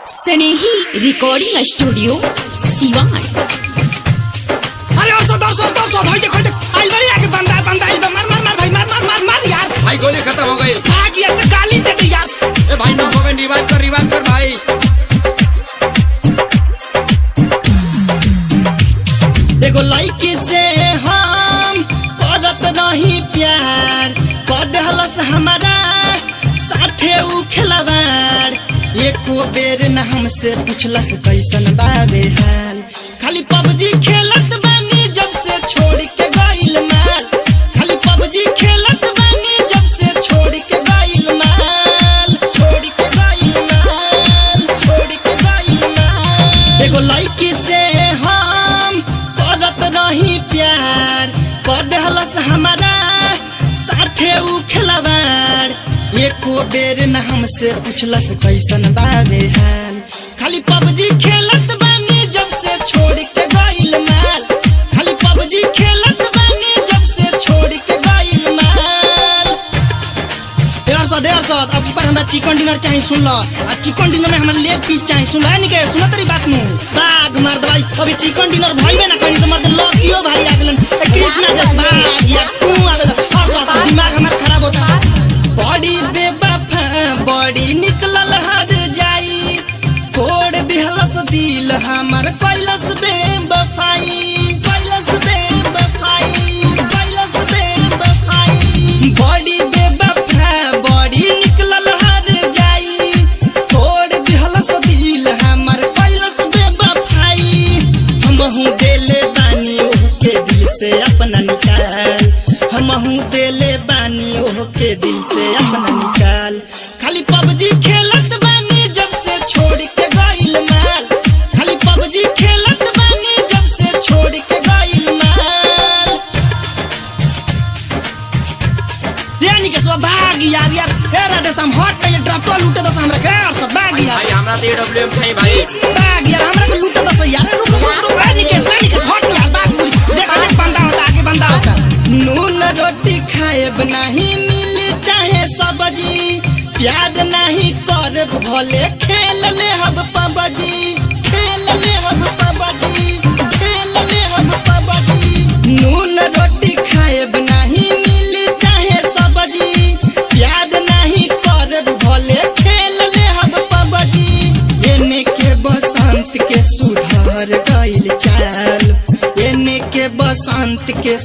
स्नेही recording studio Siwan. अरे और सो भाई देखो आइल बड़ी आगे बंदा आइल बा मार भाई मार यार भाई गोली खत्म हो गई। भाग यार तो गाली दे दे यार। ए भाई ना हो गए रिवाइव कर भाई। एगो लड़की से हम करत रही प्यार कर देहलस हमारा साथे उ खिलवाड़। एको बेर न हमसे पूछलस कैसन बाबे हाल। खाली पबजी खेलत बानी जब से छोड़ के गइल माल। खाली पबजी खेलत बानी जब से छोड़ के गइल माल। एगो लड़की से हम करत रही प्यार कर देहलस हमारा साथे उ खिलवाड़। एको बेर न हमसे पूछलस कैसन बाबे हाल। खाली पबजी खेलत बानी जब से छोड़ के गइल माल। खाली पबजी खेलत बानी जब से छोड़ के गइल माल। 150 अब पर हमरा चिकन डिनर चाहिए सुन लो। आ चिकन डिनर में हमरा लेग पीस चाहिए सुन लो। निके सुन तेरी बात नु बाग मार दवाई अभी चिकन डिनर भइबे ना कहीं तो मर दे लकियो भाई आगलन कृष्णा जब भाग यार तू आगल दिमाग हमर खराब होता। बॉडी बेवफा बॉडी निकलल हर जाई तोड़ दिहलस दिल हमर कैलस बेवफाई। बॉडी बेवफा बॉडी निकलल हर जाई तोड़ दिहलस दिल हमर कैलस बेवफाई। हमहू देले बानी ओके दिल से अपना निकाल। हमहू देले बानी ओके दिल से अपना निकाल। खाली पबजी खेलत बानी जब से छोड़ के गइल माल। खाली पबजी खेलत बानी जब से छोड़ के गइल माल। यानी के सब भाग यार ए राधे श्याम हट के ड्रॉप लूटे दस हमरा के और सब भाग यार। भाई हमरा तो एडब्ल्यूएम चाहिए भाई। भाग यार हमरा के लूटे दस यार। रुक यानी के हट यार भाग पूरी देख बंदा होता आगे बंदा होता। नून रोटी खाएब नहीं मिल चाहे सब्जी प्यार नहीं कर भले खेल ले हम पबजी। नून रोटी खाएब नहीं मिल चाहे सब्जी प्यार नहीं कर भले खेल ले हम पबजी। एने के बसंत के सुधार गइल चाल। एने के बसंत के